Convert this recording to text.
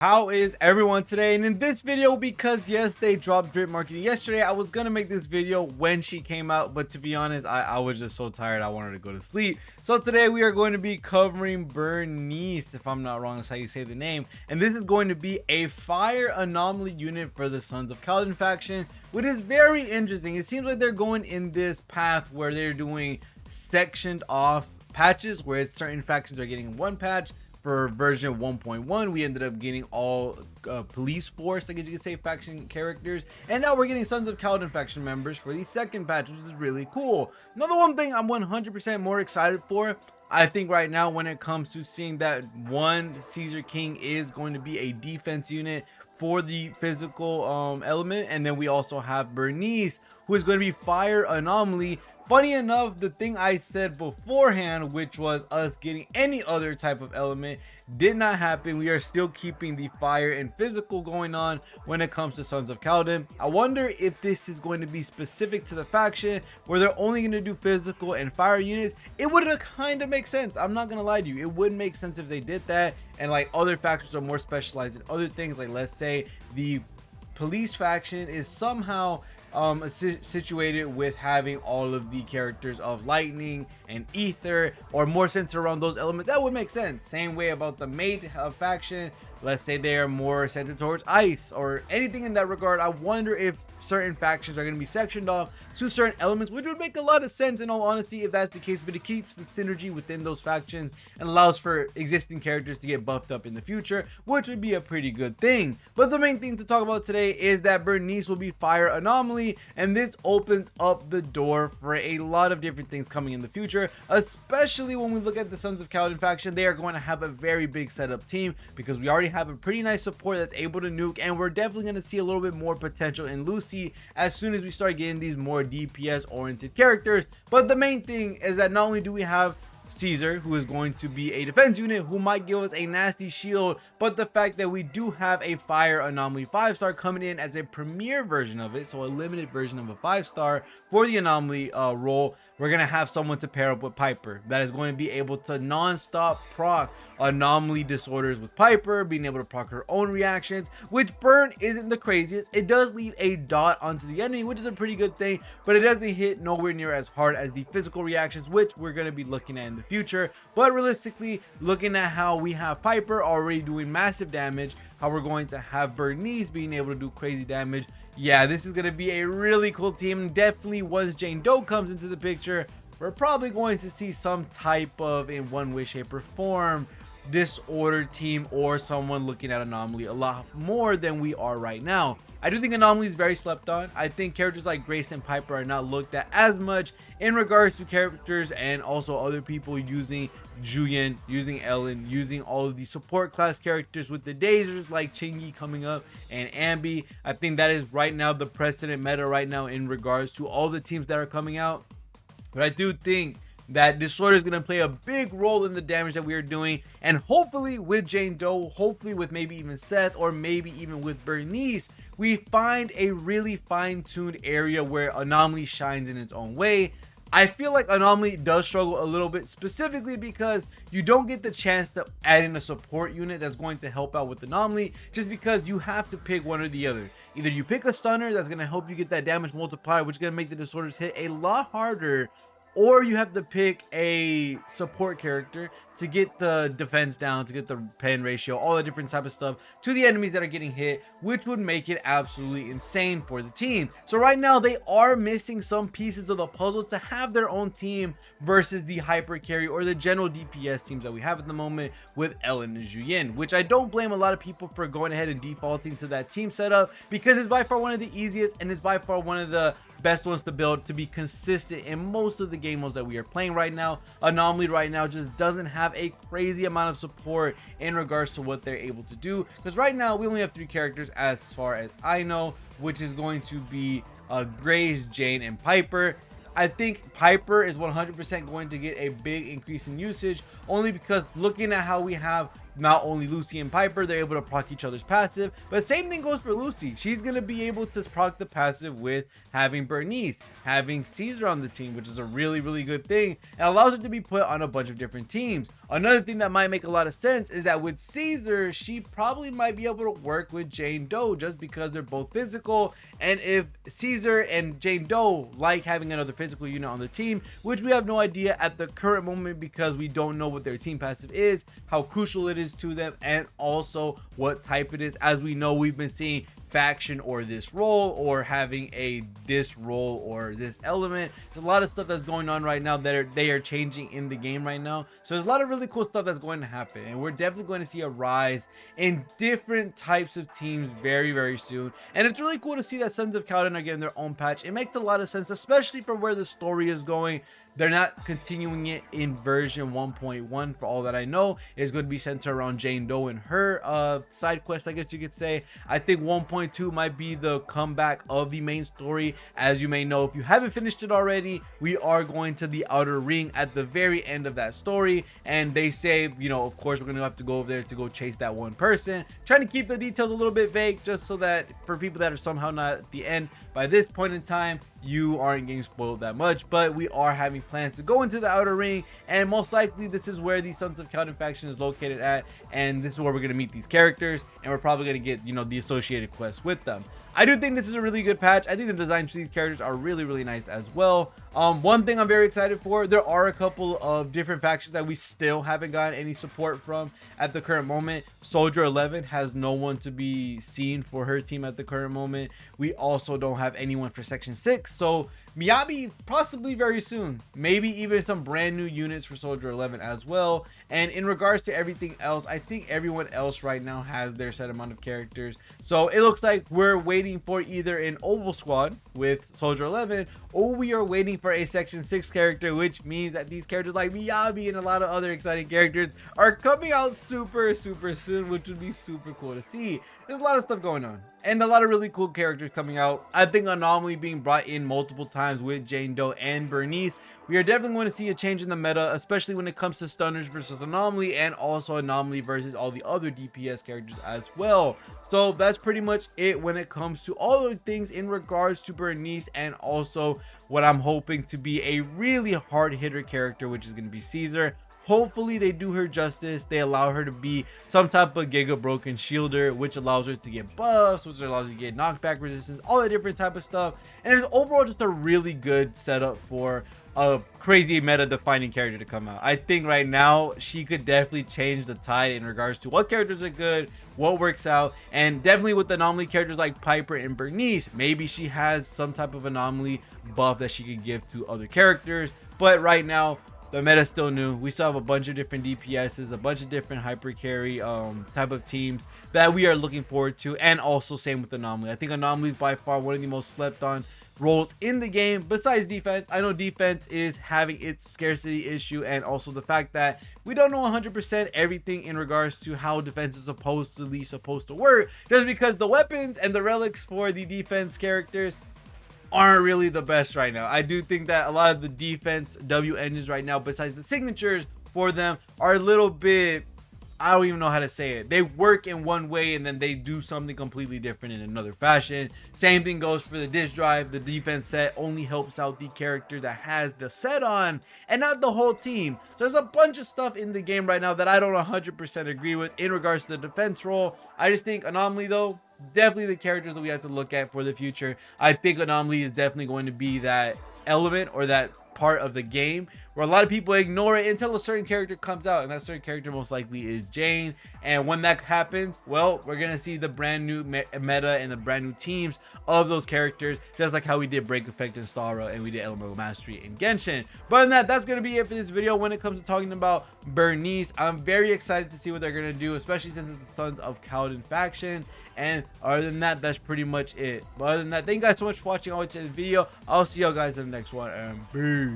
How is everyone today? And in this video, because yes, they dropped drip marketing yesterday, I was gonna make this video when she came out, but to be honest, I was just so tired I wanted to go to sleep. So today we are going to be covering Burnice, if I'm not wrong, that's how you say the name. And this is going to be a fire anomaly unit for the Sons of Claydon Faction, which is very interesting. It seems like they're going in this path where they're doing sectioned off patches, where certain factions are getting one patch. For version 1.1, we ended up getting all police force, I guess you could say, faction characters, and now we're getting Sons of Claydon faction members for the second patch, which is really cool. Another one thing I'm 100% more excited for, I think right now, when it comes to seeing that one Caesar King is going to be a defense unit for the physical element, and then we also have Burnice, who is going to be fire anomaly. Funny enough, the thing I said beforehand, which was us getting any other type of element, did not happen. We are still keeping the fire and physical going on when it comes to Sons of Claydon. I wonder if this is going to be specific to the faction where they're only going to do physical and fire units. It would kind of make sense. I'm not going to lie to you. It would make sense if they did that, and like other factions are more specialized in other things. Like let's say the police faction is somehow situated with having all of the characters of lightning and ether, or more centered around those elements. That would make sense. Same way about the maid faction. Let's say they are more centered towards ice or anything in that regard. I wonder if certain factions are going to be sectioned off to certain elements, which would make a lot of sense in all honesty if that's the case, but it keeps the synergy within those factions and allows for existing characters to get buffed up in the future, which would be a pretty good thing. But the main thing to talk about today is that Burnice will be fire anomaly, and this opens up the door for a lot of different things coming in the future, especially when we look at the Sons of Claydon faction. They are going to have a very big setup team because we already have a pretty nice support that's able to nuke, and we're definitely going to see a little bit more potential in Lucy as soon as we start getting these more DPS oriented characters. But the main thing is that not only do we have Caesar, who is going to be a defense unit who might give us a nasty shield, but the fact that we do have a fire anomaly 5-star coming in as a premier version of it, so a limited version of a 5-star for the anomaly role. We're gonna have someone to pair up with Piper that is going to be able to non-stop proc anomaly disorders with Piper, being able to proc her own reactions, which burn isn't the craziest. It does leave a dot onto the enemy, which is a pretty good thing, but it doesn't hit nowhere near as hard as the physical reactions, which we're going to be looking at in the future. But realistically, looking at how we have Piper already doing massive damage, how we're going to have Burnice being able to do crazy damage, yeah, this is going to be a really cool team. Definitely once Jane Doe comes into the picture, we're probably going to see some type of, in one way, shape, or form, disorder team or someone looking at Anomaly a lot more than we are right now. I do think Anomaly is very slept on. I think characters like Grace and Piper are not looked at as much in regards to characters, and also other people using Julian, using Ellen, using all of the support class characters with the Dazers like Chingy coming up and Ambi. I think that is right now the precedent meta right now in regards to all the teams that are coming out. But I do think that Disorder is going to play a big role in the damage that we are doing, and hopefully with Jane Doe, hopefully with maybe even Seth, or maybe even with Burnice, we find a really fine-tuned area where Anomaly shines in its own way. I feel like Anomaly does struggle a little bit, specifically because you don't get the chance to add in a support unit that's going to help out with Anomaly, just because you have to pick one or the other. Either you pick a stunner that's going to help you get that damage multiplier, which is going to make the disorders hit a lot harder, or you have to pick a support character to get the defense down, to get the pen ratio, all the different type of stuff to the enemies that are getting hit, which would make it absolutely insane for the team. So right now they are missing some pieces of the puzzle to have their own team versus the hyper carry or the general DPS teams that we have at the moment with Ellen and Julian, which I don't blame a lot of people for going ahead and defaulting to that team setup, because it's by far one of the easiest and it's by far one of the best ones to build to be consistent in most of the game modes that we are playing right now. Anomaly right now just doesn't have a crazy amount of support in regards to what they're able to do, because right now we only have 3 characters as far as I know, which is going to be Grace, Jane, and Piper. I think Piper is 100% going to get a big increase in usage, only because looking at how we have not only Lucy and Piper, they're able to proc each other's passive, but same thing goes for Lucy. She's going to be able to proc the passive with having Burnice, having Caesar on the team, which is a really, really good thing, and allows her to be put on a bunch of different teams. Another thing that might make a lot of sense is that with Caesar, she probably might be able to work with Jane Doe just because they're both physical, and if Caesar and Jane Doe like having another physical unit on the team, which we have no idea at the current moment because we don't know what their team passive is, how crucial it is to them, and also what type it is. As we know, we've been seeing faction or this role, or having a this role or this element. There's a lot of stuff that's going on right now that they are changing in the game right now, so there's a lot of really cool stuff that's going to happen, and we're definitely going to see a rise in different types of teams very, very soon. And it's really cool to see that Sons of Claydon are getting their own patch. It makes a lot of sense, especially for where the story is going. They're not continuing it in version 1.1. For all that I know, is going to be centered around Jane Doe and her side quest, I guess you could say. I think 1.2 might be the comeback of the main story. As you may know, if you haven't finished it already, we are going to the Outer Ring at the very end of that story, and they say, you know, of course we're going to have to go over there to go chase that one person. Trying to keep the details a little bit vague, just so that for people that are somehow not at the end by this point in time, you aren't getting spoiled that much. But we are having plans to go into the Outer Ring, and most likely this is where the Sons of Claydon faction is located at, and this is where we're going to meet these characters, and we're probably going to get, you know, the associated quests with them. I do think this is a really good patch. I think the designs for these characters are really, really nice as well. One thing I'm very excited for, there are a couple of different factions that we still haven't gotten any support from at the current moment. Soldier 11 has no one to be seen for her team at the current moment. We also don't have anyone for Section 6, so Miyabi possibly very soon. Maybe even some brand new units for Soldier 11 as well. And in regards to everything else, I think everyone else right now has their set amount of characters. So it looks like we're waiting for either an Oval Squad with Soldier 11, or we are waiting for a Section 6 character, which means that these characters like Miyabi and a lot of other exciting characters are coming out super, super soon, which would be super cool to see. There's a lot of stuff going on and a lot of really cool characters coming out. I think Anomaly being brought in multiple times with Jane Doe and Burnice. We are definitely going to see a change in the meta, especially when it comes to stunners versus Anomaly, and also Anomaly versus all the other DPS characters as well. So that's pretty much it when it comes to all the things in regards to Burnice, and also what I'm hoping to be a really hard hitter character, which is going to be Caesar. Hopefully they do her justice. They allow her to be some type of Giga Broken Shielder, which allows her to get buffs, which allows her to get knockback resistance, all that different type of stuff. And it's overall just a really good setup for a crazy meta defining character to come out. I think right now she could definitely change the tide in regards to what characters are good, what works out, and definitely with Anomaly characters like Piper and Burnice, maybe she has some type of Anomaly buff that she could give to other characters. But right now the meta is still new. We still have a bunch of different DPSs, a bunch of different hyper carry type of teams that we are looking forward to, and also same with Anomaly. I think Anomaly is by far one of the most slept on roles in the game besides defense. I know defense is having its scarcity issue, and also the fact that we don't know 100% everything in regards to how defense is supposed to work, just because the weapons and the relics for the defense characters aren't really the best right now. I do think that a lot of the defense W engines right now, besides the signatures for them, are a little bit, I don't even know how to say it. They work in one way and then they do something completely different in another fashion. Same thing goes for the disk drive. The defense set only helps out the character that has the set on and not the whole team. So there's a bunch of stuff in the game right now that I don't 100% agree with in regards to the defense role. I just think Anomaly, though, definitely the characters that we have to look at for the future. I think Anomaly is definitely going to be that element or that part of the game where a lot of people ignore it until a certain character comes out, and that certain character most likely is Jane. And when that happens, well, we're gonna see the brand new meta and the brand new teams of those characters, just like how we did Break Effect in Stara and we did Elemental Mastery in Genshin. But other than that, that's gonna be it for this video when it comes to talking about Burnice. I'm very excited to see what they're gonna do, especially since it's the Sons of Claydon faction. And other than that, that's pretty much it. But other than that, thank you guys so much for watching. I'll watch this video. I'll see y'all guys in the next one, and peace.